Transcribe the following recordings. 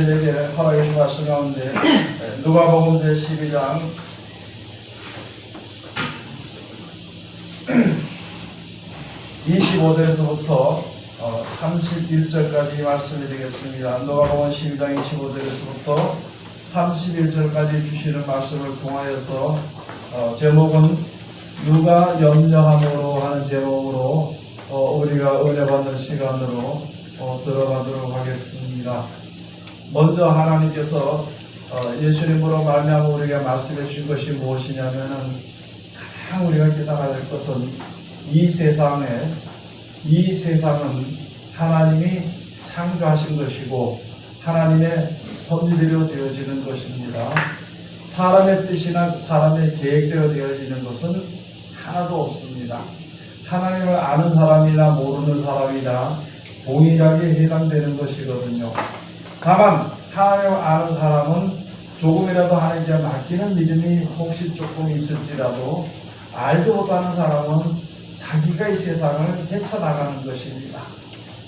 우리들에게 허락해 주신 말씀 가운데 누가복음 제12장 25절에서부터 31절까지 말씀이 되겠습니다. 누가복음 12장 25절에서부터 31절까지 주시는 말씀을 통하여서 제목은 누가 염려함으로 하는 제목으로 우리가 은혜 받는 시간으로 들어가도록 하겠습니다. 먼저 하나님께서 예수님으로 말미암아 우리에게 말씀해 주신 것이 무엇이냐면은 가장 우리가 깨달아야 될 것은 이 세상은 하나님이 창조하신 것이고 하나님의 섭리대로 되어지는 것입니다. 사람의 뜻이나 사람의 계획대로 되어지는 것은 하나도 없습니다. 하나님을 아는 사람이나 모르는 사람이나 동일하게 해당되는 것이거든요. 다만 하나님을 아는 사람은 조금이라도 하나님께 맡기는 믿음이 혹시 조금 있을지라도 알지 못하는 사람은 자기가 이 세상을 헤쳐나가는 것입니다.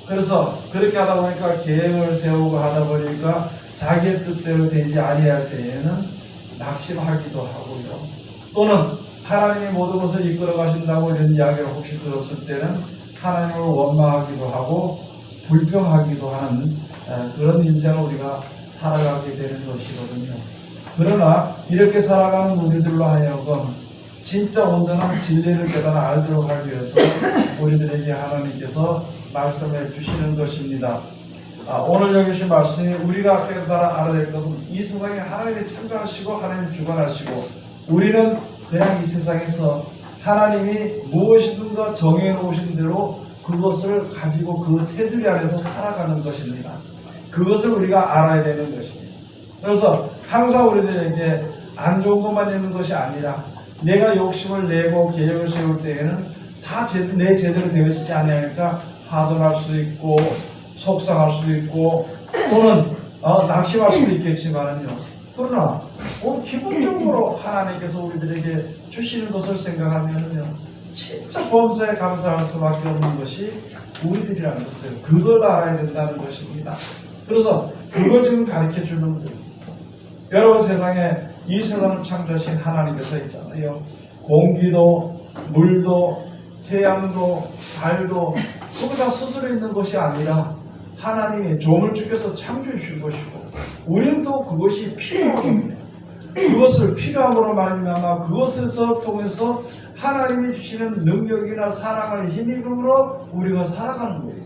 그래서 그렇게 하다 보니까 계획을 세우고 하다 보니까 자기의 뜻대로 되지 아니할 때에는 낙심하기도 하고요. 또는 하나님이 모든 것을 이끌어 가신다고 이런 이야기를 혹시 들었을 때는 하나님을 원망하기도 하고 불평하기도 하는 그런 인생을 우리가 살아가게 되는 것이거든요. 그러나 이렇게 살아가는 우리들로 하여금 진짜 온전한 진리를 깨달아 알도록 하기 위해서 우리들에게 하나님께서 말씀해 주시는 것입니다. 오늘 여기 주신 말씀이 우리가 깨달아 알아야 될 것은 이 세상에 하나님이 창조하시고 하나님이 주관하시고 우리는 그냥 이 세상에서 하나님이 무엇이든가 정해 놓으신 대로 그것을 가지고 그 테두리 안에서 살아가는 것입니다. 그것을 우리가 알아야 되는 것입니다. 그래서 항상 우리들에게 안 좋은 것만 있는 것이 아니라 내가 욕심을 내고 계획을 세울 때에는 다 내 제대로 되어지지 않으니까 화도 날 수도 있고 속상할 수도 있고 또는 낙심할 수도 있겠지만은요. 그러나 기본적으로 하나님께서 우리들에게 주시는 것을 생각하면은요. 진짜 범사에 감사할 수밖에 없는 것이 우리들이라는 것을 그걸 알아야 된다는 것입니다. 그래서 그걸 지금 가르쳐 주는 거예요. 여러분 세상에 이 세상을 창조하신 하나님께서 있잖아요. 공기도 물도 태양도 달도 그거 다 스스로 있는 것이 아니라 하나님이 조물주께서 창조해 주신 것이고 우리는 또 그것이 필요합니다. 그것을 필요함으로 말미암아 그것에서 통해서 하나님이 주시는 능력이나 사랑을 힘입음으로 우리가 살아가는 거예요.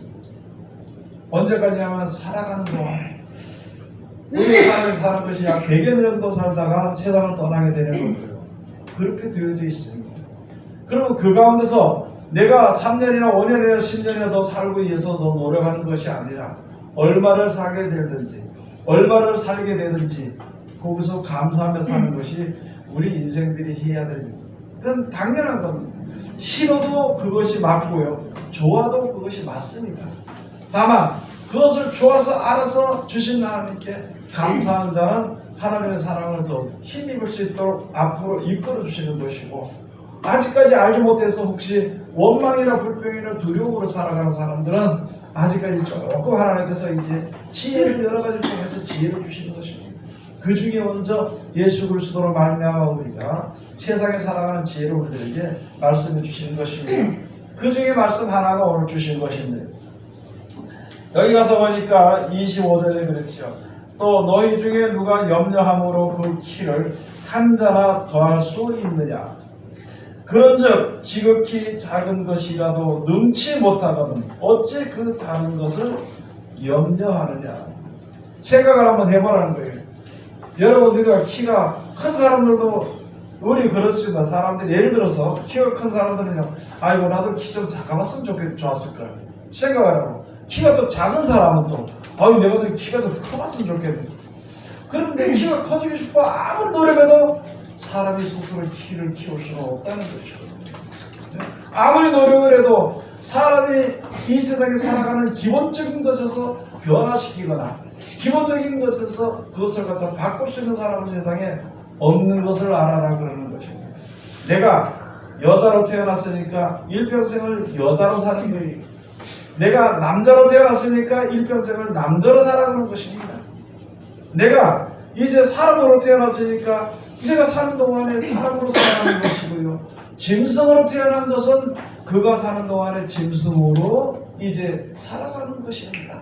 언제까지 하면 살아가는 동안 우리 삶을 사는 것이 약 100년 정도 살다가 세상을 떠나게 되는 거고요. 그렇게 되어져 있습니다. 그러면 그 가운데서 내가 3년이나 5년이나 10년이나 더 살고 위해서 더 노력하는 것이 아니라 얼마를 살게 되든지 얼마를 살게 되든지 거기서 감사하며 사는 것이 우리 인생들이 해야 됩니다. 그건 당연한 겁니다. 싫어도 그것이 맞고요. 좋아도 그것이 맞습니다. 다만 그것을 좋아서 알아서 주신 하나님께 감사한 자는 하나님의 사랑을 더 힘입을 수 있도록 앞으로 이끌어 주시는 것이고 아직까지 알지 못해서 혹시 원망이나 불평이나 두려움으로 살아가는 사람들은 아직까지 조금 하나님께서 이제 지혜를 여러 가지 통해서 지혜를 주시는 것입니다. 그 중에 먼저 예수 그리스도로 말미암아 우리가 세상에 살아가는 지혜를 우리들에게 말씀해 주시는 것입니다. 그 중에 말씀 하나가 오늘 주신 것입니다. 여기 가서 보니까 25절에 그랬죠. 또 너희 중에 누가 염려함으로 그 키를 한 자나 더할 수 있느냐. 그런즉 지극히 작은 것이라도 능치 못하거든 어찌 그 다른 것을 염려하느냐. 생각을 한번 해보라는 거예요. 여러분들과 키가 큰 사람들도 우리 그렇습니다. 사람들이 예를 들어서 키가 큰 사람들은요. 아이고 나도 키 좀 작아봤으면 좋았을 거야. 생각하라고. 키가 또 작은 사람은 또 아유 내가 또 키가 좀 커봤으면 좋겠네. 그런데 키가 커지고 싶어 아무리 노력해도 사람이 스스로 키를 키울 수는 없다는 것이거든요. 아무리 노력을 해도 사람이 이 세상에 살아가는 기본적인 것에서 변화시키거나 기본적인 것에서 그것을 갖다 바꿀 수 있는 사람은 세상에 없는 것을 알아라 그러는 것입니다. 내가 여자로 태어났으니까 일평생을 여자로 사는 거예요. 내가 남자로 태어났으니까 일평생을 남자로 살아가는 것입니다. 내가 이제 사람으로 태어났으니까 내가 사는 동안에 사람으로 살아가는 것이고요. 짐승으로 태어난 것은 그가 사는 동안에 짐승으로 이제 살아가는 것입니다.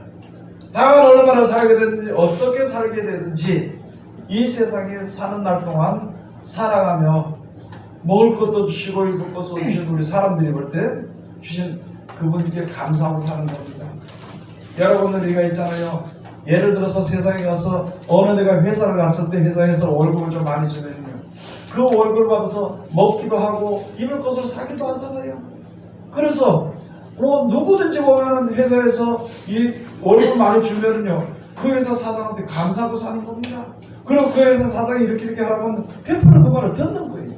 다만 얼마나 살게 되든지 어떻게 살게 되든지 이 세상에 사는 날 동안 살아가며 먹을 것도 주시고 입을 것도 주신 우리 사람들이 볼 때 주신 그분께 감사하고 사는 겁니다. 여러분 우리가 있잖아요. 예를 들어서 세상에 가서 어느 내가 회사를 갔을 때 회사에서 월급을 좀 많이 주면요. 그 월급을 받아서 먹기도 하고 입을 것을 사기도 하잖아요. 그래서 누구든지 보면 회사에서 이 월급을 많이 주면은요. 그 회사 사장한테 감사하고 사는 겁니다. 그리고 그 회사 사장이 이렇게 하라면 100% 그 말을 듣는 거예요.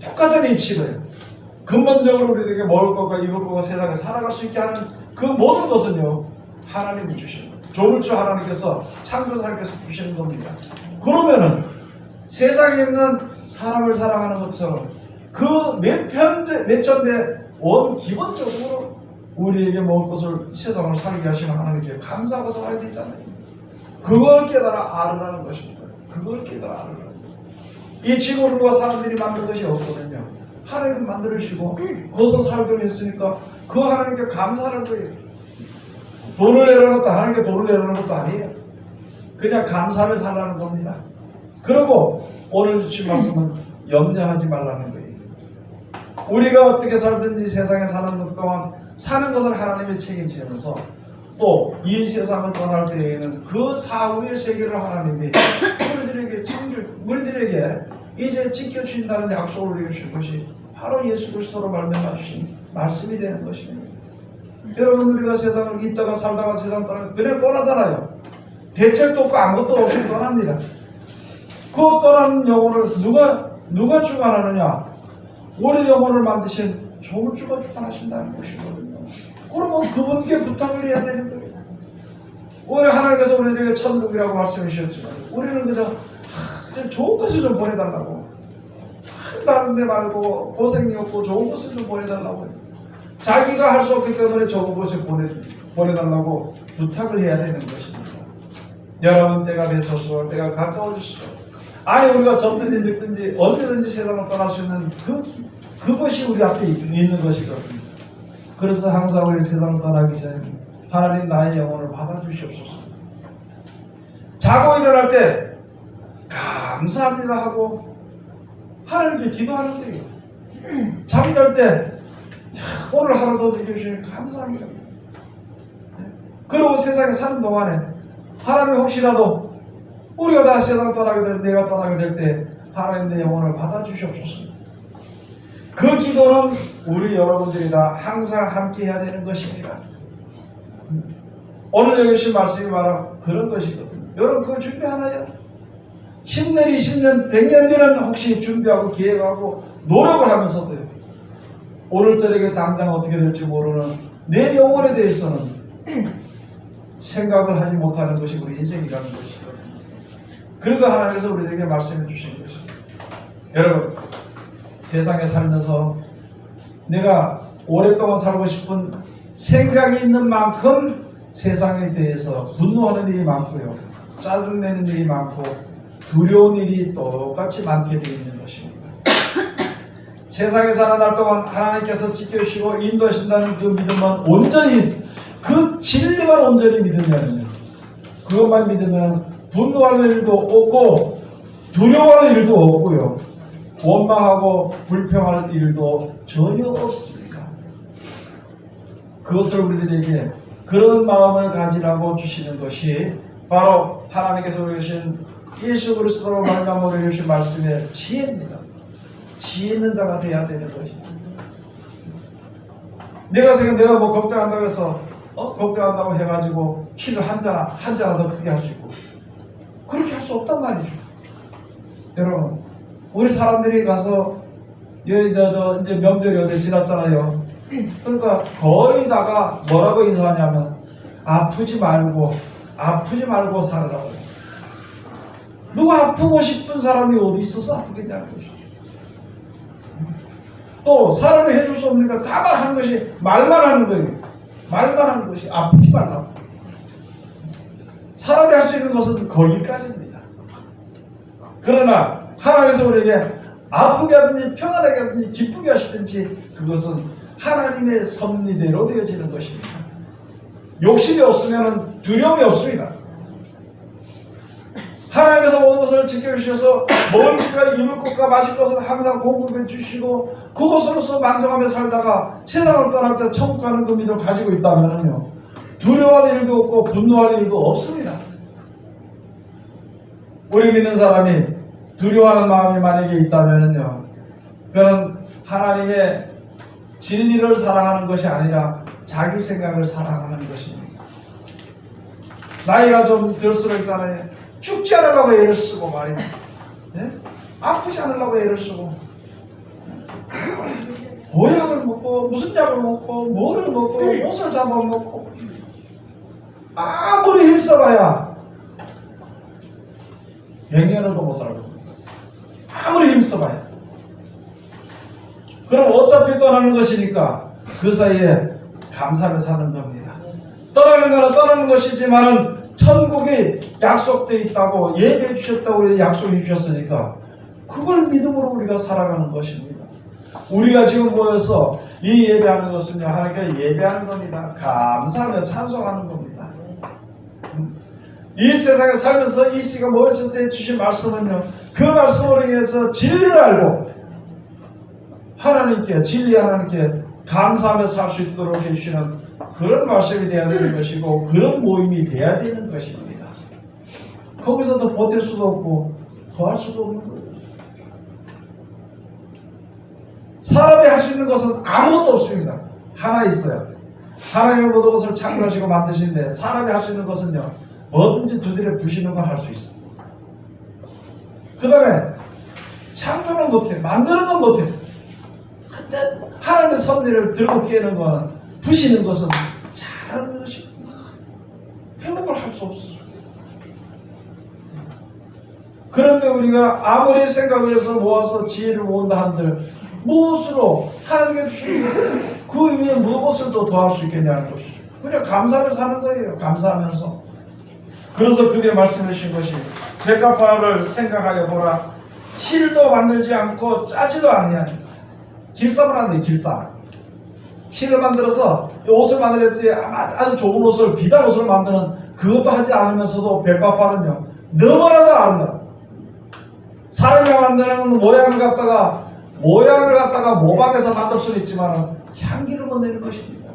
똑같은 이치로요. 근본적으로 우리에게 먹을 것과 입을 것과 세상에 살아갈 수 있게 하는 그 모든 것은요. 하나님이 주시는 거예요. 조물주 하나님께서 창조주 하나님께서 주시는 겁니다. 그러면은 세상에 있는 사람을 사랑하는 것처럼 그 몇 천배 기본적으로 우리에게 먹을 것을 세상을 살게 하시는 하나님께 감사하고 살아야 되잖아요. 그걸 깨달아 알으라는 것입니다. 그걸 깨달아 알으라는 거예요. 이 지구가 사람들이 만든 것이 없거든요. 하나님 만들으시고 거기서 살도록 했으니까 그 하나님께 감사하는 거예요. 돈을 내려는 것도 하나님께 돈을 내려는 것도 아니에요. 그냥 감사를 살라는 겁니다. 그리고 오늘 주신 말씀은 염려하지 말라는 거예요. 우리가 어떻게 살든지 세상에 사는 것 동안 사는 것을 하나님이 책임지면서 또 이 세상을 떠날 때에는 그 사후의 세계를 하나님이 우리들에게 이제 지켜주신다는 약속을 우리에게 준 것이 바로 예수 그리스도로 말미암아 주신 말씀이 되는 것입니다. 여러분 우리가 세상을 있다가 살다가 세상 떠나면 그냥 떠나잖아요. 대책도 없고 아무것도 없이 떠납니다. 그 떠나는 영혼을 누가 주관하느냐? 우리 영혼을 만드신 조물주가 주관하신다는 것이거든요. 그러면 그분께 부탁을 해야 되는 거예요. 우리 하나님께서 우리에게 천국이라고 말씀해 주셨지만 우리는 그저 좋은 것을 좀 보내달라고 다른 데 말고 고생이 없고 좋은 것을 좀 보내달라고 해요. 자기가 할 수 없기 때문에 좋은 곳에 보내달라고 부탁을 해야 되는 것입니다. 여러분 때가 되소서 때가 가까워지시오. 아니 우리가 젊든지 늙든지 언제든지 세상을 떠날 수 있는 그것이 우리 앞에 있는 것이거든요. 그래서 항상 우리 세상을 떠나기 전에 하나님 나의 영혼을 받아주시옵소서. 자고 일어날 때 감사합니다 하고 하나님께 기도하는 거예요. 잠잘 때 오늘 하루도 해주시니 감사합니다. 그리고 세상에 사는 동안에 하나님 혹시라도 우리가 다 세상을 떠나게 될 내가 떠나게 될 때 하나님 내 영혼을 받아주시옵소서. 그 기도는 우리 여러분들이 다 항상 함께 해야 되는 것입니다. 오늘 여기 주신 말씀이 바로 그런 것이거든요. 여러분 그걸 준비하나요? 10년, 20년, 100년 뒤는 혹시 준비하고 계획하고 노력을 하면서도요. 오늘 저녁에 당장 어떻게 될지 모르는 내 영혼에 대해서는 생각을 하지 못하는 것이 우리 인생이라는 것이거든요. 그래도 하나님께서 우리에게 말씀해 주신 것입니다. 여러분 세상에 살면서 내가 오랫동안 살고 싶은 생각이 있는 만큼 세상에 대해서 분노하는 일이 많고요. 짜증내는 일이 많고 두려운 일이 똑같이 많게 되어 있는 것입니다. 세상에 사는 날 동안 하나님께서 지켜주시고 인도하신다는 그 믿음만 온전히 그 진리만 온전히 믿으면 그것만 믿으면 분노하는 일도 없고 두려워하는 일도 없고요. 원망하고 불평할 일도 전혀 없습니다. 그것을 우리들에게 그런 마음을 가지라고 주시는 것이 바로 하나님께서 주신 예수 그리스도로 말미암아 우리에게 주신 말씀의 지혜입니다. 지혜 있는 자가 되어야 되는 것입니다. 내가 뭐 걱정한다고 해서 걱정한다고 해가지고 키를 한 자나 더 크게 할 수 있고 그렇게 할 수 없단 말이죠. 여러분 우리 사람들이 가서 이제 명절이 어제 지났잖아요. 그러니까 거의 다가 뭐라고 인사하냐면 아프지 말고 살으라고 해요. 누가 아프고 싶은 사람이 어디 있어서 아프겠냐는 것이죠. 또 사람이 해줄 수 없으니까 다만 하는 것이 말만 하는 거예요. 말만 하는 것이 아프지 말라고. 사람이 할 수 있는 것은 거기까지입니다. 그러나 하나님께서 우리에게 아프게 하든지 평안하게 하든지 기쁘게 하시든지 그것은 하나님의 섭리대로 되어지는 것입니다. 욕심이 없으면 두려움이 없습니다. 하나님께서 모든 것을 지켜주셔서 먹을 것과 입을 것과 마실 것을 항상 공급해 주시고 그것으로서 만족하며 살다가 세상을 떠날 때 천국 가는 그 믿음을 가지고 있다면요, 두려워할 일도 없고 분노할 일도 없습니다. 우리 믿는 사람이 두려워하는 마음이 만약에 있다면요, 그는 하나님의 진리를 사랑하는 것이 아니라 자기 생각을 사랑하는 것입니다. 나이가 좀 들수록 있잖아요. 죽지 않으려고 애를 쓰고 말이야. 예? 아프지 않으려고 애를 쓰고 보약을 먹고 무슨 약을 먹고 뭐를 먹고 옷을 잡아먹고 아무리 힘써봐야 100년을 더 못 살고 아무리 힘써봐야. 그럼 어차피 떠나는 것이니까 그 사이에 감사를 사는 겁니다. 떠나는 거는 떠나는 것이지만은 천국이 약속되어 있다고 예배해 주셨다고 우리 약속해 주셨으니까 그걸 믿음으로 우리가 살아가는 것입니다. 우리가 지금 모여서 이 예배하는 것은요, 하나님께 예배하는 겁니다. 감사하며 찬송하는 겁니다. 이 세상에 살면서 이 시간 모였을 때 주신 말씀은요, 그 말씀으로 인해서 진리를 알고 하나님께, 진리 하나님께 감사하며 살 수 있도록 해주시는 그런 말씀이 되어야 되는 것이고 그런 모임이 되어야 되는 것입니다. 거기서 더 버틸 수도 없고 더 할 수도 없는 거예요. 사람이 할 수 있는 것은 아무것도 없습니다. 하나 있어요. 하나님의 모든 것을 창조하시고 만드시는데 사람이 할 수 있는 것은요, 뭐든지 두드려 부시는 건 할 수 있어요. 그 다음에 창조는 못해, 만드는 건 못해. 근데 하나님의 섭리를 들고 깨는 거는, 부시는 것은 잘하는 것입니다. 그런 걸 할 수 없어요. 그런데 우리가 아무리 생각을 해서 모아서 지혜를 모은다 한들 무엇으로 하나님께 주시는 그 위에 무엇을 또 더할 수 있겠냐는 것이죠. 그냥 감사를 사는 거예요. 감사하면서. 그래서 그대 말씀해 주신 것이 백합화를 생각하여 보라. 실도 만들지 않고 짜지도 아니하니. 길쌈을 하는데 길쌈. 실을 만들어서 옷을 만들었지 아주 좋은 옷을, 비단 옷을 만드는 그것도 하지 않으면서도 백합화는요, 너무나도 아름다워. 사람이 만드는 모양을 갖다가 모방해서 만들 수는 있지만 향기를 못 내는 것입니다.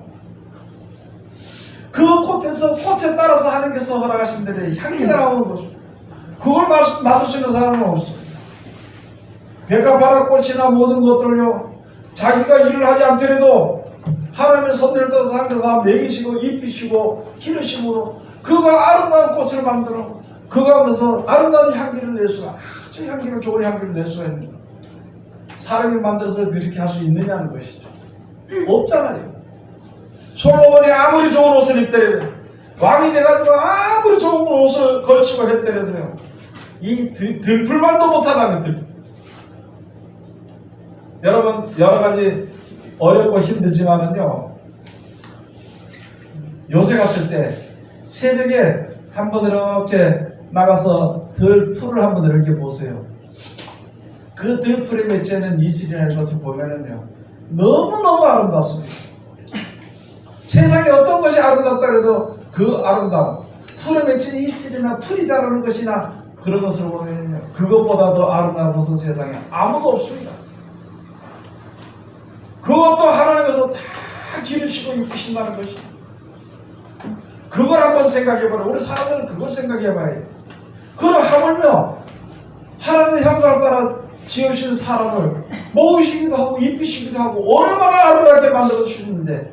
그 꽃에 따라서 하나님께서 허락하신 대로 향기가 나오는 거죠. 그걸 맡을 수 있는 사람은 없어요. 백합화나 꽃이나 모든 것들요, 자기가 일을 하지 않더라도 하나님의 섭리를 따라서 하나님께서 다 먹이시고 입히시고 기르심으로 그가 아름다운 꽃을 만들어 그 가운데서 아름다운 향기를 낼 수가, 아주 향기를, 좋은 향기를 낼 수가 있는 거예요. 사람이 만들어서 그렇게 할 수 있느냐는 것이죠. 없잖아요. 솔로몬이 아무리 좋은 옷을 입더라도, 왕이 돼가지고 아무리 좋은 옷을 걸치고 했더라도요, 이 들풀만도 못하다는 들. 여러분, 여러 가지 어렵고 힘들지만은요, 요새 같을 때 새벽에 한번 이렇게 나가서 들풀을 한번 이렇게 보세요. 그 들풀에 맺혀있는 이슬이라는 것을 보면은요, 너무너무 아름답습니다. 세상에 어떤 것이 아름답다 해도 그 아름다움, 풀에 맺힌 이슬이나 풀이 자라는 것이나 그런 것을 보면은요, 그것보다 더 아름다운 것은 세상에 아무도 없습니다. 그것도 하나님께서 다 기르시고 입히신다는 것이. 그걸 한번 생각해봐라. 우리 사람들은 그걸 생각해봐야 돼. 그럼 하물며 하나님의 형상을 따라 지으신 사람을 먹으시기도 하고 입히시기도 하고 얼마나 아름답게 만들어 주시는데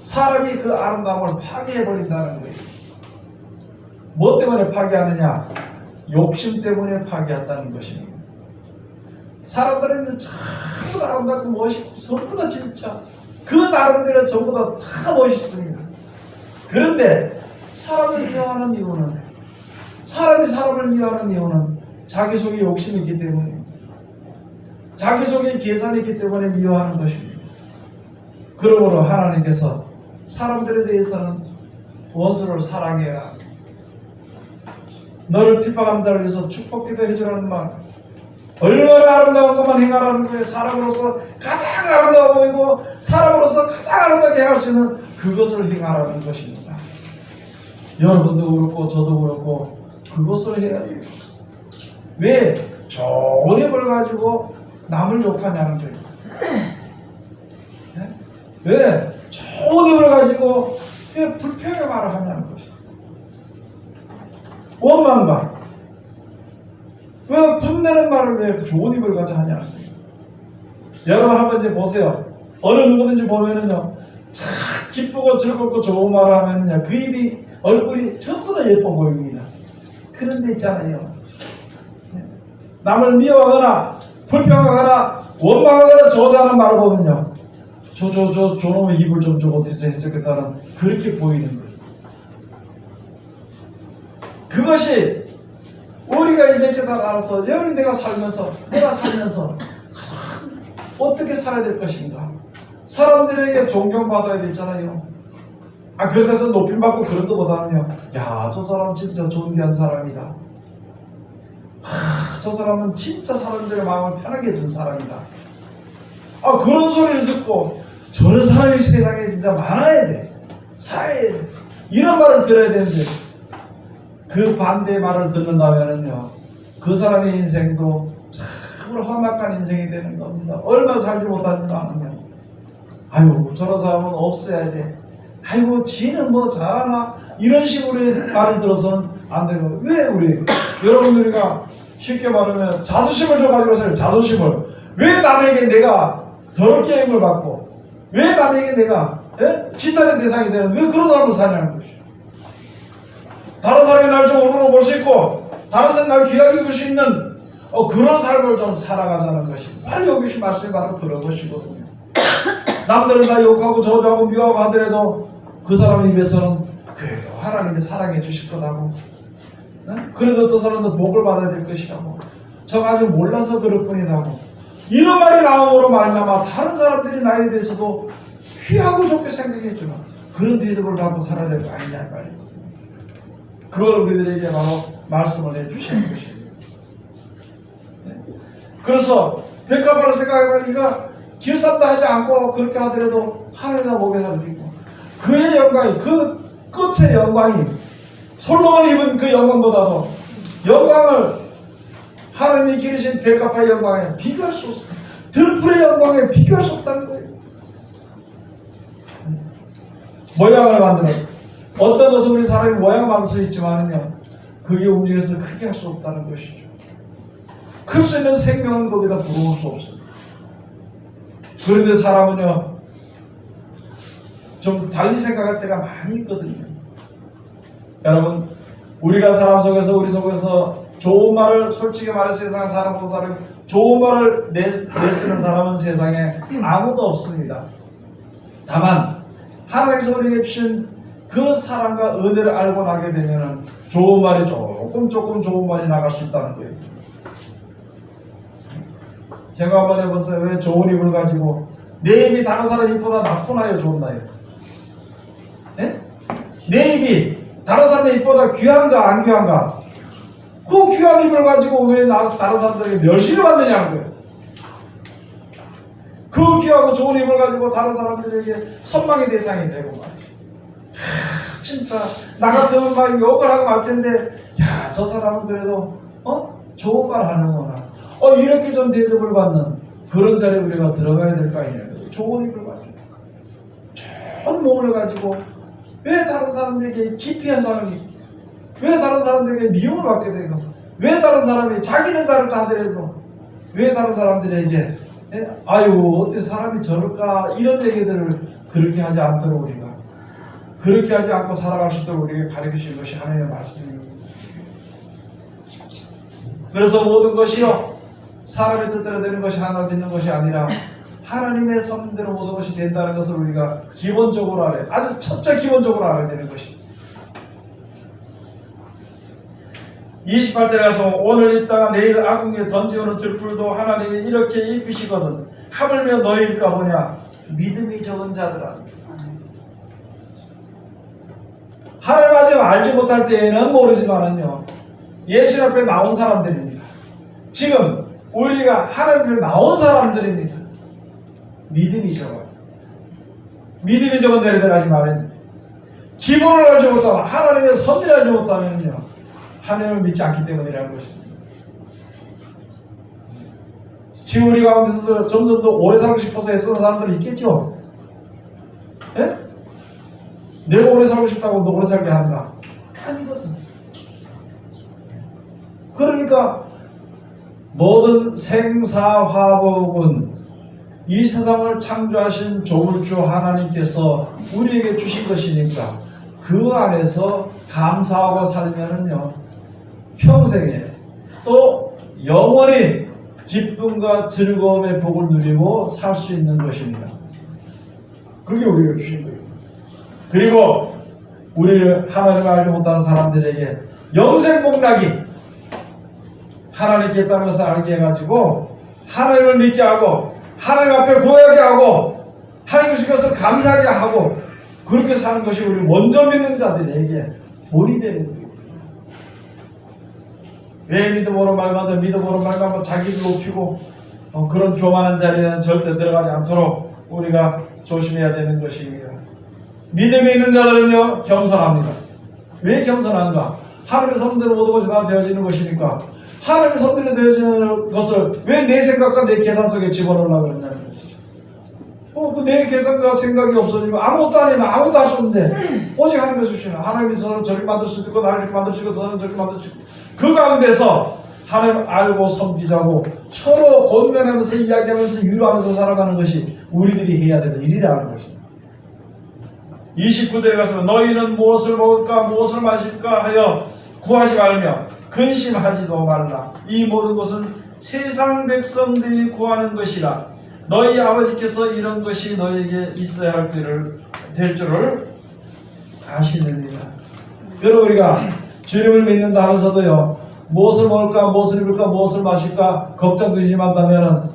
사람이 그 아름다움을 파괴해버린다는 거예요. 뭐 때문에 파괴하느냐? 욕심 때문에 파괴한다는 것입니다. 사람들은 전부 다 아름답고 멋있고 전부 다 진짜 그 나름대로 전부 다 멋있습니다. 그런데 사람을 미워하는 이유는, 사람이 사람을 미워하는 이유는 자기 속에 욕심이 있기 때문에, 자기 속에 계산이 있기 때문에 미워하는 것입니다. 그러므로 하나님께서 사람들에 대해서는 원수를 사랑해라, 너를 핍박하는 자를 위해서 축복기도 해주라는 말. 얼마나 아름다운 것만 행하라는 거예요. 사람으로서 가장 아름다워 보이고 사람으로서 가장 아름답게 행할 수 있는 그것을 행하라는 것입니다. 여러분도 그렇고 저도 그렇고 그것을 해야 돼요. 왜 좋은 입을 가지고 남을 욕하냐는 거예요. 네? 왜 좋은 입을 가지고 왜 불평의 말을 하냐는 것이에요. 원망과 왜 분내는 말을 왜 좋은 입을 가져 하냐는 거예요. 여러분 한번 이제 보세요. 어느 누구든지 보면은요, 참 기쁘고 즐겁고 좋은 말을 하면은요, 그 입이 얼굴이 전부 다 예뻐 보입니다. 그런데 있잖아요, 남을 미워하거나 불평하거나 원망하거나 저주하는 말을 보면요, 저놈의 입을 좀 어디서 했었겠다는 그렇게 보이는 거예요. 그것이 우리가 이제 깨달아 알아서 여기 내가 살면서 어떻게 살아야 될 것인가? 사람들에게 존경받아야 되잖아요. 그래서 높임받고 그런 것보다는요, 야, 저 사람 진짜 존귀한 사람이다. 저 사람은 진짜 사람들의 마음을 편하게 해준 사람이다. 그런 소리를 듣고 저런 사람이 세상에 진짜 많아야 돼. 사야 돼. 이런 말을 들어야 되는데 그 반대의 말을 듣는다면은요, 그 사람의 인생도 참으로 험악한 인생이 되는 겁니다. 얼마 살지 못하지만은요, 아유, 저런 사람은 없어야 돼. 아이고, 지는 뭐 잘하나? 이런 식으로 말을 들어서는 안 되고, 왜 여러분들이가 쉽게 말하면 자존심을 줘가지고 살아요. 자존심을. 왜 남에게 내가 더럽게 힘을 받고, 왜 남에게 내가 지탄의 대상이 되는, 왜 그런 사람을 사냐는 것이죠. 다른 사람이 날 좀 얼굴로 볼 수 있고 다른 사람이 날 귀하게 볼 수 있는 그런 삶을 좀 살아가자는 것이 바로 여기 주신 말씀이 바로 그런 것이거든요. 남들은 다 욕하고 저주하고 미워하고 하더라도 그 사람 입에서는 그래도 하나님이 사랑해 주실 거라고, 그래도 저 사람도 복을 받아야 될 것이라고, 저가 아직 몰라서 그럴 뿐이라고, 이런 말이 나옴으로 말미암아 다른 사람들이 나에 대해서도 귀하고 좋게 생각해 주는 그런 대접을 받고 살아야 될 거 아니냐 말이에요. 그걸 우리들에게 바로 말씀을 해주시는 것입니다. 그래서 백합화를 생각해보니까 길쌈다 하지 않고 그렇게 하더라도 하늘에다 목에다 드리고 그의 영광이, 그 끝의 영광이 솔로몬이 입은 그 영광보다도 영광을 하나님이 기르신 백합화의 영광에 비교할 수 없어요. 들풀의 영광에 비교할 수 없다는 거예요. 모양을 만들어 어떤 것은 우리 사람이 모양을 만들 수 있지만은요, 그게 움직여서 크게 할 수 없다는 것이죠. 클 수 있는 생명은 거기다 부어올 수 없어요. 그런데 사람은요, 좀 달리 생각할 때가 많이 있거든요. 여러분, 우리가 사람 속에서, 우리 속에서 좋은 말을, 솔직히 말해서 세상에 사람 사람 좋은 말을 내쓰는 사람은 세상에 아무도 없습니다. 다만 하나님께서 우리에게 주신 그 사랑과 은혜를 알고 나게 되면은 좋은 말이 조금 좋은 말이 나갈 수 있다는 거예요. 생각 한번 해보세요. 왜 좋은 입을 가지고 내 입이 다른 사람 입보다 나쁘나요, 좋나요? 네? 내 입이 다른 사람의 입보다 귀한가 안 귀한가? 그 귀한 입을 가지고 왜 다른 사람들에게 멸시를 받느냐는 거예요. 그 귀하고 좋은 입을 가지고 다른 사람들에게 선망의 대상이 되고 말이죠. 진짜 나 같으면 막 욕을 하고 말 텐데, 야, 저 사람은 그래도 좋은 말 하는구나. 이렇게 좀 대접을 받는 그런 자리에 우리가 들어가야 될 거 아니에요. 좋은 입을 가지고, 좋은 몸을 가지고 왜 다른 사람들에게 기피한 사람이, 왜 다른 사람들에게 미움을 받게 되고, 왜 다른 사람이 자기는 잘했다 하더라도 왜 다른 사람들에게 아유, 어떻게 사람이 저럴까, 이런 얘기들을 그렇게 하지 않도록 우리가, 그렇게 하지 않고 살아갈 수 있도록 우리에게 가르치신 것이 하나님의 말씀입니다. 그래서 모든 것이요, 사람의 뜻대로 되는 것이 하나 되는 것이 아니라 하나님의 섭리대로 모든 것이 된다는 것을 우리가 기본적으로 알아야, 아주 첫째 기본적으로 알아야 되는 것입니다. 28절에 가서 오늘 있다가 내일 아궁이에 던지오는 들풀도 하나님이 이렇게 입히시거든 하물며 너희일까 보냐, 믿음이 적은 자들아. 하나님 아직 알지 못할 때에는 모르지만은요, 예수 앞에 나온 사람들입니다. 지금 우리가 하나님 앞에 나온 사람들입니다. 믿음이 적어요. 믿음이 적은 데를 들어가지 말아야 기본을 알지 못하면, 하나님의 섭리를 알지 못하면요, 하나님을 믿지 않기 때문이라는 것입니다. 지금 우리 가운데서 점점 더 오래 살고 싶어서 애쓰는 사람들이 있겠죠? 예? 내가 오래 살고 싶다고 너 오래 살게 한다? 아니거든. 그러니까 모든 생사화복은 이 세상을 창조하신 조물주 하나님께서 우리에게 주신 것이니까 그 안에서 감사하고 살면은요, 평생에 또 영원히 기쁨과 즐거움의 복을 누리고 살 수 있는 것입니다. 그게 우리가 주신 거예요. 그리고 우리를 하나님을 알지 못하는 사람들에게 영생복락이 하나님께 있다는 것을 알게 해가지고 하나님을 믿게 하고 하나님 앞에 고하게 하고 하나님 주신 것을 감사하게 하고 그렇게 사는 것이 우리 먼저 믿는 자들에게 본이 되는 거예요. 왜 믿음으로 말마다 믿음으로 말마다 자기를 높이고 그런 교만한 자리에는 절대 들어가지 않도록 우리가 조심해야 되는 것입니다. 믿음이 있는 자들은요, 겸손합니다. 왜 겸손한가? 하나님의 섭리대로 모든 것이 다 되어지는 것이니까. 하나님의 섭리대로 되어지는 것을 왜 내 생각과 내 계산 속에 집어넣으려고 그러냐는 것이죠. 내 계산과 생각이 없어지면 아무것도 아니나 아무것도 할 수 없는데 오직 하나님의 주시는 하나님이 저를 저렇게 만들 수도 있고 나를 이렇게 만들 수 있고 저는 저렇게 만들 수 있고 그 가운데서 하나님 알고 섬기자고 서로 권면하면서 이야기하면서 위로하면서 살아가는 것이 우리들이 해야 되는 일이라는 것입니다. 29절에 가서 너희는 무엇을 먹을까 무엇을 마실까 하여 구하지 말며 근심하지도 말라. 이 모든 것은 세상 백성들이 구하는 것이라. 너희 아버지께서 이런 것이 너희에게 있어야 될 줄을 아시느니라. 그리고 우리가 주님을 믿는다 하면서도요, 무엇을 먹을까 무엇을 입을까 무엇을 마실까 걱정 근심한다면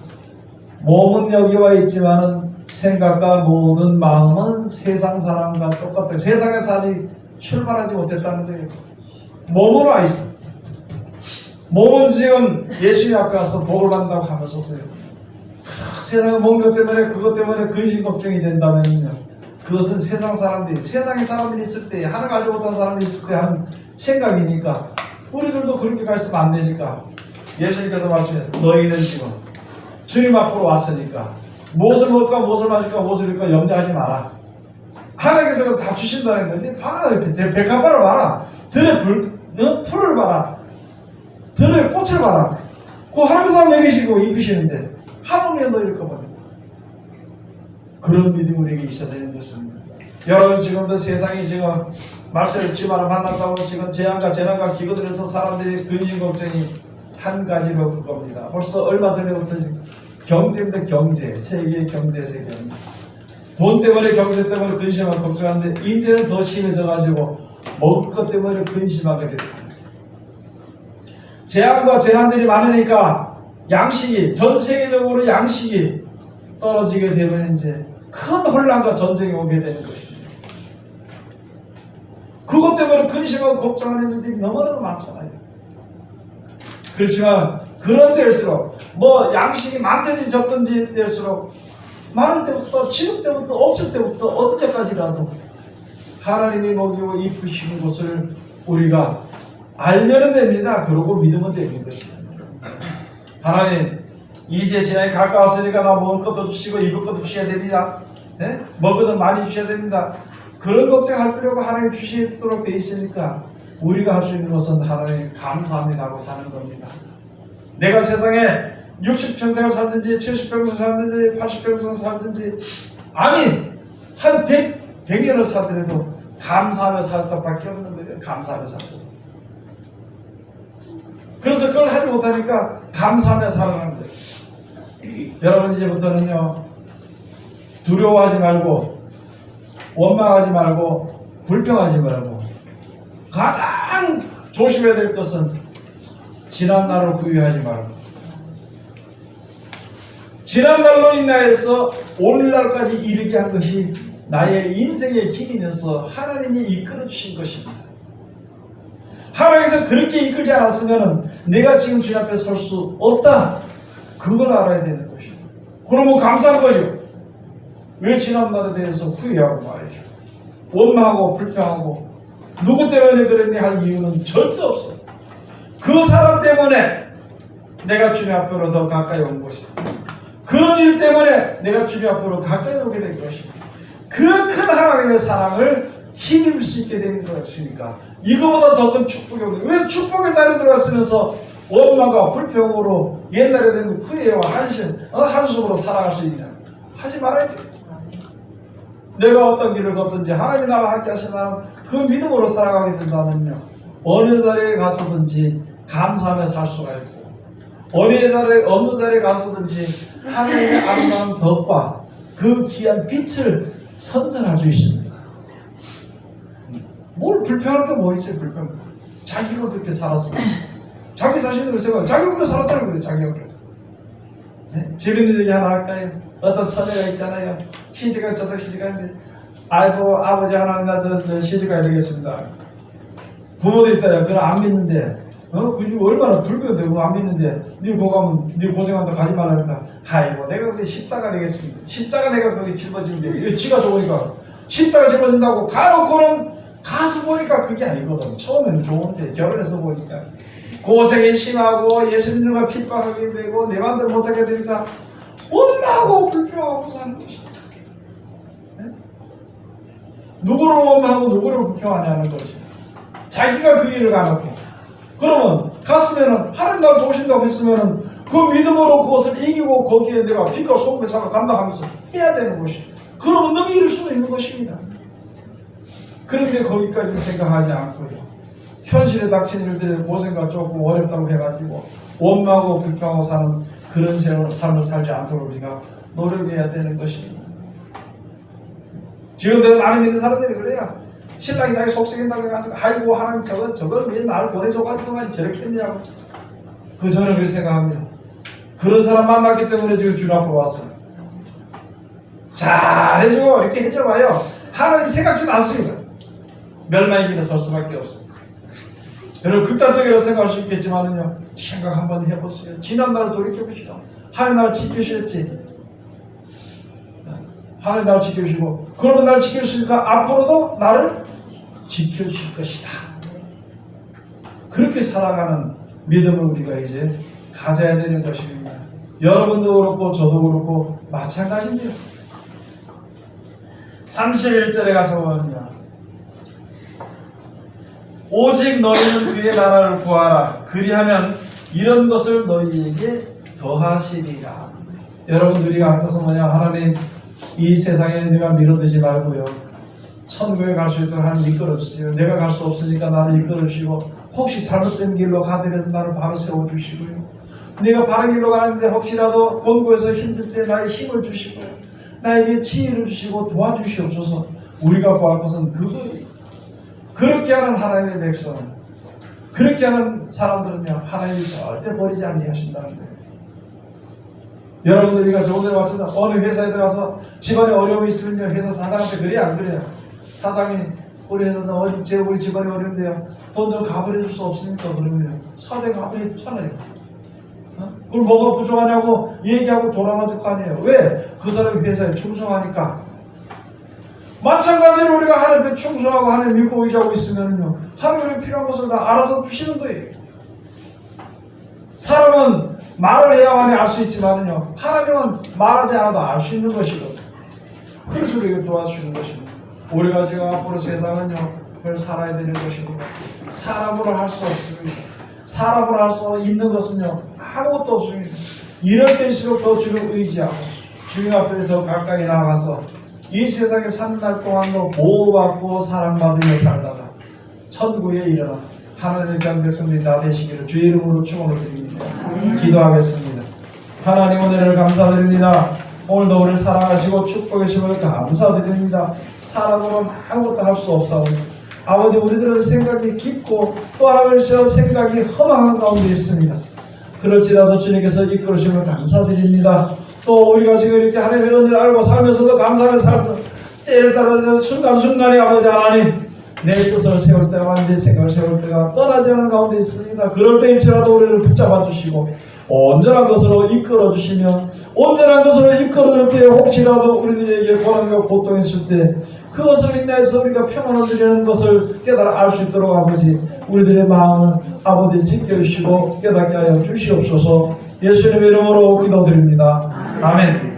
몸은 여기 와 있지만은 생각과 모든 마음은 세상 사람과 똑같아요. 세상에서 아직 출발하지 못했다는 거예요. 몸은 와 있어. 몸은 지금 예수님 앞에 가서 복을 받는다고 하면서도요, 세상에 먹는 것 때문에 그것 때문에 근심 걱정이 된다면요, 그것은 세상의 사람들이 있을 때, 하나님 알지 못한 사람들이 있을 때 하는 생각이니까 우리들도 그렇게 가 있으면 안 되니까 예수님께서 말씀하셨어요. 너희는 지금 주님 앞으로 왔으니까 무엇을 먹을까 무엇을 마실까 무엇을 입을까 염려하지 마라. 하나님께서 다 주신다는 건데 백합화를 봐라. 들의 풀을 봐라. 들의 꽃을 봐라. 그 하나님께서 먹이시고 입히시는데 하물며 너희를 꺼버려. 그런 믿음이 우리에게 있어야 되는 것입니다. 여러분 지금도 세상이 지금 말세를 지마를 만났다고 지금 재앙과 재난과 기근들에서 사람들이 근심 걱정이 한 가지로 그겁니다. 벌써 얼마 전에부터 지금 경제인데 경제, 세계 경제에서 경제. 돈 때문에 경제 때문에 근심하고 걱정하는데 이제는 더 심해져가지고 먹을 것 때문에 근심하게 됩니다. 재앙과 재난들이 많으니까 양식이 전 세계적으로 양식이 떨어지게 되면 이제 큰 혼란과 전쟁이 오게 되는 것입니다. 그것 때문에 근심하고 걱정하는 일들이 너무너무 많잖아요. 그렇지만 그런 때일수록 양식이 많든지 적든지 때일수록 많을 때부터 지금 때부터 없을 때부터 언제까지라도 하나님이 먹이고 입히시는 것을 우리가 알면 됩니다. 그러고 믿으면 되는 것입니다. 하나님 이제 재앙이 가까웠으니까 나 먹을 것도 주시고 입을 것도 주셔야 됩니다. 네? 먹을 것 많이 주셔야 됩니다. 그런 걱정할 필요가 하나님 주시도록 되어 있으니까 우리가 할 수 있는 것은 하나님 감사합니다 하고 사는 겁니다. 내가 세상에 60평생을 살든지 70평생 살든지 80평생 살든지 아니 한 100년을 살더라도 감사하며 살 것밖에 없는 거예요. 감사하며 살 것. 그래서 그걸 하지 못하니까 감사하며 살아가는 거예요. 여러분 이제부터는요, 두려워하지 말고 원망하지 말고 불평하지 말고 가장 조심해야 될 것은 지난날을 후회하지 말고 지난날로 인하여서 오늘날까지 이르게 한 것이 나의 인생의 길이면서 하나님이 이끌어 주신 것입니다. 하나님께서 그렇게 이끌지 않았으면 내가 지금 주님 앞에 설 수 없다. 그걸 알아야 되는 것이죠. 그러면 감사한 거죠. 왜 지난날에 대해서 후회하고 말이죠. 원망하고 불평하고 누구 때문에 그랬니 할 이유는 절대 없어요. 그 사람 때문에 내가 주님 앞으로 더 가까이 온 것이다. 그런 일 때문에 내가 주님 앞으로 가까이 오게 된 것이다. 그 큰 하나님의 사랑을 힘입을 수 있게 되는 것이니까 이거보다 더 큰 축복이 없는. 왜 축복의 자리에 들어갔으면서 원망과 불평으로 옛날에 된 후회와 한숨으로 살아갈 수 있냐. 하지 말아야 돼. 내가 어떤 길을 걷든지 하나님이 나와 함께 하시나 그 믿음으로 살아가게 된다면요, 어느 자리에 가서든지 감사하며 살 수가 있고, 어느 자리에 가서든지 하나님의 아름다운 덕과 그 귀한 빛을 선전할 수 있습니다. 뭘 불평할 게 뭐 있지? 불평. 자기가 그렇게 살았으면 자기 자신으로 생각. 자기가 그렇게 살았다는 거예요. 자기가 그래서. 네? 재밌는 얘기 하나 할까요? 어떤 처제가 있잖아요. 시집가 저도 시집가 있는데, 아이고 아버지 하나님 나 저 시집가야 되겠습니다. 부모들 있잖아요. 그걸 안 믿는데, 그 얼마나 불교인데 그거 안 믿는데, 네 거 가면 네 고생한다 가지 말라니까. 아이고 내가 그게 십자가 되겠습니다. 십자가 내가 거기 짊어지면 돼. 이거 지가 좋으니까 십자가 짊어진다고 가놓고는 가서 보니까 그게 아니거든. 처음에는 좋은데 결혼해서 보니까 고생이 심하고 예수님과 핍박하게 되고 내 맘대로 못하게 되니까 원망하고 불평하고 사는 것이다. 네? 누구를 원망하고 누구를 불평하냐는 것이. 자기가 그 일을 가놓고 그러면 갔으면은 하나님 나를 도우신다고 했으면은 그 믿음으로 그것을 이기고 거기에 내가 빛과 소금의 상을 감당하면서 해야 되는 것이. 그러면 능히 이룰 수도 있는 것입니다. 그런데 거기까지 생각하지 않고요, 현실에 닥친 일들에 고생과 조금 어렵다고 해가지고 원망하고 불평하고 사는 그런 삶을 살지 않도록 우리가 노력해야 되는 것입니다. 지금도 많은 믿는 사람들이 그래요. 신랑이 자기 속썩인다고 해가지고 아이고 하나님 저걸 왜 나를 보내줘가지고 저렇게 했냐고. 저는 그렇게 생각합니다. 그런 사람 만났기 때문에 지금 주님 앞으로 왔어요. 잘해주고 이렇게 해줘봐요. 하나님 생각지 않습니다. 멸망의 길에 설 수밖에 없습니다. 여러분 극단적이라고 생각할 수 있겠지만요, 생각 한번 해보세요. 지난 날을 돌이켜보시다. 하나님 나를 지켜주셨지. 하나님 나를 지켜주시고 그러면 나를 지켜주시니까 앞으로도 나를 지켜주실 것이다. 그렇게 살아가는 믿음을 우리가 이제 가져야 되는 것입니다. 여러분도 그렇고 저도 그렇고 마찬가지입니다. 31절에 가서 보면요, 오직 너희는 그의 나라를 구하라. 그리하면 이런 것을 너희에게 더하시리라. 여러분 우리가 할 것은 뭐냐? 하나님 이 세상에 내가 밀어두지 말고요, 천국에 갈 수 있도록 하나님 이끌어주시고, 내가 갈 수 없으니까 나를 이끌어주시고, 혹시 잘못된 길로 가더라도 나를 바로 세워주시고요, 내가 바른 길로 가는데 혹시라도 곤고해서 힘들 때 나의 힘을 주시고요, 나에게 지혜를 주시고 도와주시옵소서. 우리가 구할 것은 그거예요. 그렇게 하는 하나님의 백성, 그렇게 하는 사람들은요, 하나님이 절대 버리지 아니하신다는 거예요. 여러분들이가 저번에 왔습니다. 어느 회사에 들어가서 집안에 어려움이 있으면요, 회사 사장한테 그래요, 안 그래요? 사장이 우리 회사는 우리 집안이 어려운데요, 돈 좀 가버려 줄 수 없습니까? 그러면요, 사대 가버려 주잖아요. 그걸 뭐가 부족하냐고 얘기하고 돌아가질 거 아니에요. 왜? 그 사람이 회사에 충성하니까. 마찬가지로 우리가 하나님께 충성하고 하나님 믿고 의지하고 있으면요, 하나님이 필요한 것을 다 알아서 주시는 거예요. 사람은 말을 해야만이 알 수 있지만요, 하나님은 말하지 않아도 알 수 있는 것이거든요. 그래서 우리가 도와주시는 것입니다. 우리가 지금 앞으로 세상은요, 그걸 살아야 되는 것입니다. 사람으로 할 수 없습니다. 사람으로 할 수 있는 것은요, 아무것도 없습니다. 이럴 때일수록 더 주를 의지하고 주님 앞에 더 가까이 나가서 이 세상에 사는 날 동안도 보호받고 사랑받으며 살다가 천국에 일어나 하나님의 백성들이 다 되시기를 주의 이름으로 축원을 드립니다. 기도하겠습니다. 하나님 은혜를 감사드립니다. 오늘도 우리를 사랑하시고 축복해 주심을 감사드립니다. 사람으로는 아무것도 할 수 없사오니 아버지, 우리들은 생각이 깊고 또 하나님께서 생각이 허망한 가운데 있습니다. 그럴지라도 주님께서 이끌어 주심을 감사드립니다. 또 우리가 지금 이렇게 하나님의 은혜를 알고 살면서도 감사하며 살고 때를 따라서 순간순간에 아버지 하나님 내 뜻을 세울 때와 내 생각을 세울 때가 떠나지 않은 가운데 있습니다. 그럴 때일지라도 우리를 붙잡아 주시고 온전한 것으로 이끌어 주시며 온전한 것으로 이끌어 줄 때 혹시라도 우리들에게 고난과 고통이 있을 때 그것을 인하여서 우리가 평안을 누리는 것을 깨달아 알 수 있도록 아버지 우리들의 마음을 아버지 지켜주시고 깨닫게 하여 주시옵소서. 예수님의 이름으로 기도드립니다. 아멘.